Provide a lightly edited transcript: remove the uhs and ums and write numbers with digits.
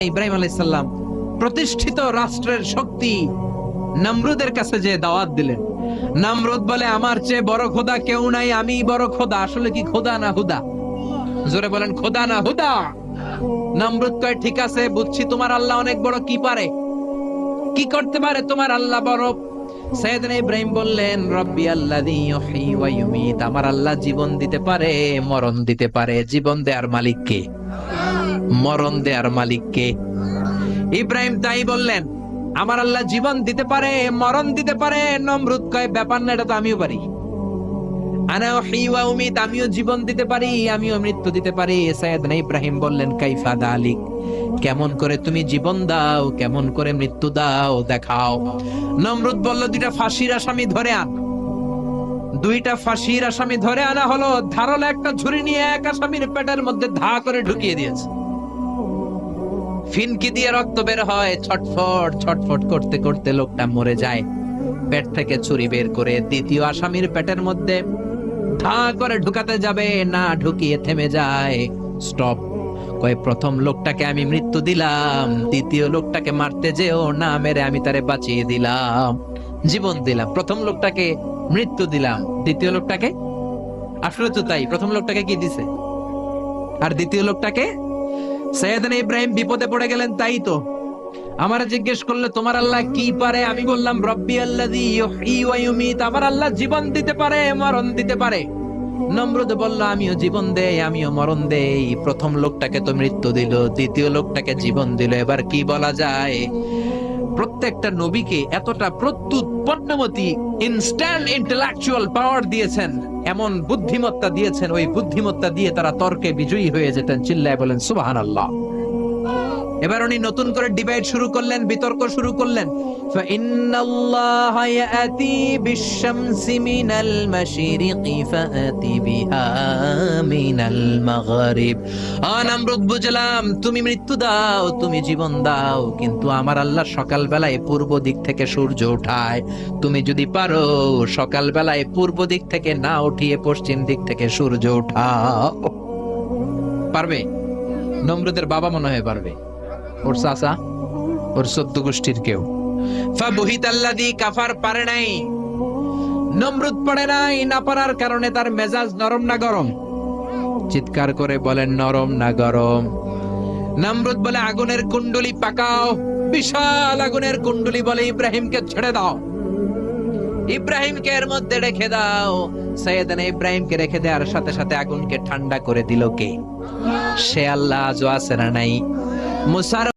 ইব্রাহিম আলাইহিস সালাম প্রতিষ্ঠিত রাষ্ট্রের শক্তি নমরুদের কাছে যে দাওয়াত দিলেন। নমরুদ বলে আমার চেয়ে বড় খোদা কেউ নাই, আমি বড় খোদা। আসলে কি খোদা না হুদা? জোরে বলেন, খোদা না হুদা? নমরুদ কয় ঠিক আছে, বুঝছি তোমার আল্লাহ অনেক বড়। কি পারে, কি করতে পারে তোমার আল্লাহ বড়? সাইয়েদনা ইব্রাহিম বললেন রব্বি আল্লাযী ইউহয়ী ওয়া ইউমীত, আমার আল্লাহ জীবন দিতে পারে, মরণ দিতে পারে। জীবন দেয়ার মালিক কে? মরণ দেয়ার মালিক কে? ইব্রাহিম তাই বললেন, আমার আল্লাহ জীবন দিতে পারে, মরণ দিতে পারে। নমরুদ কয় ব্যাপার না, এটা তো আমিও পারি। আনা উহয়ী ওয়া উমীত, আমিও জীবন দিতে পারি, আমিও মৃত্যু দিতে পারি। সাইয়েদনা ইব্রাহিম বললেন কাইফা যালিক, কেমন করে তুমি জীবন দাও, কেমন করে মৃত্যু দাও দেখাও। নমরুদ বলল দুইটা ফাঁসির আসামি ধরে আন। দুইটা ফাঁসির আসামি ধরে আনা হলো। ধারালো একটা ছুরি নিয়ে এক আসামির পেটের মধ্যে ধা করে ঢুকিয়ে দিয়েছে। ফিনকি দিয়ে রক্ত বের হয়, ছটফট ছটফট করতে করতে লোকটা মরে যায়। পেট থেকে ছুরি বের করে দ্বিতীয় আসামির পেটের মধ্যে ধা করে ঢুকাতে যাবে, না ঢুকিয়ে থেমে যায়। স্টপ। কয় প্রথম লোকটাকে আমি মৃত্যু দিলাম, দ্বিতীয় লোকটাকে মারতে যেও না, মেরে আমি তারে বাঁচিয়ে দিলাম, জীবন দিলাম। প্রথম লোকটাকে মৃত্যু দিলাম, দ্বিতীয় লোকটাকে, আসলে তো তাই, প্রথম লোকটাকে কি দিছে আর দ্বিতীয় লোকটাকে? সাইয়েদনা ইব্রাহিম বিপদে পড়ে গেলেন। তাই তো আমারে জিজ্ঞেস করলে তোমার আল্লাহ কি পারে, আমি বললাম রব্বি আল্লাযী ইউহয়ী ওয়া ইউমীত, আমার আল্লাহ জীবন দিতে পারে, মরণ দিতে পারে। নমরুদ বলল আমিও জীবন দেই, আমিও মরণ দেই। প্রথম লোকটাকে তো মৃত্যু দিল, দ্বিতীয় লোকটাকে জীবন দিল, এবার কি বলা যায়? প্রত্যেকটা নবীকে এতটা প্রত্যুত পণ্যমতি ইনস্ট্যান্ট ইন্টেলেকচুয়াল পাওয়ার দিয়েছেন, এমন বুদ্ধিমত্তা দিয়েছেন, ওই বুদ্ধিমত্তা দিয়ে তারা তর্কে বিজয়ী হয়ে যেতেন। চিল্লায় বলেন সুবহানাল্লাহ। এবার উনি নতুন করে ডিবেট শুরু করলেন, বিতর্ক শুরু করলেন। ফাইন্নাল্লাহা ইয়াতি বিশ-শামসি মিনাল মাশরিকি ফাআতি বিহা মিনাল মাগরিব। নমরুদ, বুঝলাম তুমি মৃত্যু দাও, তুমি জীবন দাও, কিন্তু আমার আল্লাহ সকাল বেলায় পূর্ব দিক থেকে সূর্য ওঠায়। তুমি যদি পারো সকাল বেলায় পূর্ব দিক থেকে না উঠিয়ে পশ্চিম দিক থেকে সূর্য ওঠাও। পারবে? নমরুদের বাবা মনে হয় পারবে, ওর চাচা, ওর 14 গোষ্ঠীর কেউ। ফাবুহিতাল্লাযী কাফার, পারে নাই। নমরুদ পারে নাই। না পারার কারণে তার মেজাজ নরম না গরম? চিৎকার করে বলেন নরম না গরম? নমরুদ বলে আগুনের কুণ্ডলী পাকাও। বিশাল আগুনের কুণ্ডলী বলে ইব্রাহিমকে ছেড়ে দাও, ইব্রাহিমকে এর মধ্যে রেখে দাও। সাইয়েদনা ইব্রাহিমকে রেখে দেওয়ার সাথে সাথে আগুনকে ঠান্ডা করে দিল কে? সে আল্লাহ আজও আছে না নাই? মুসার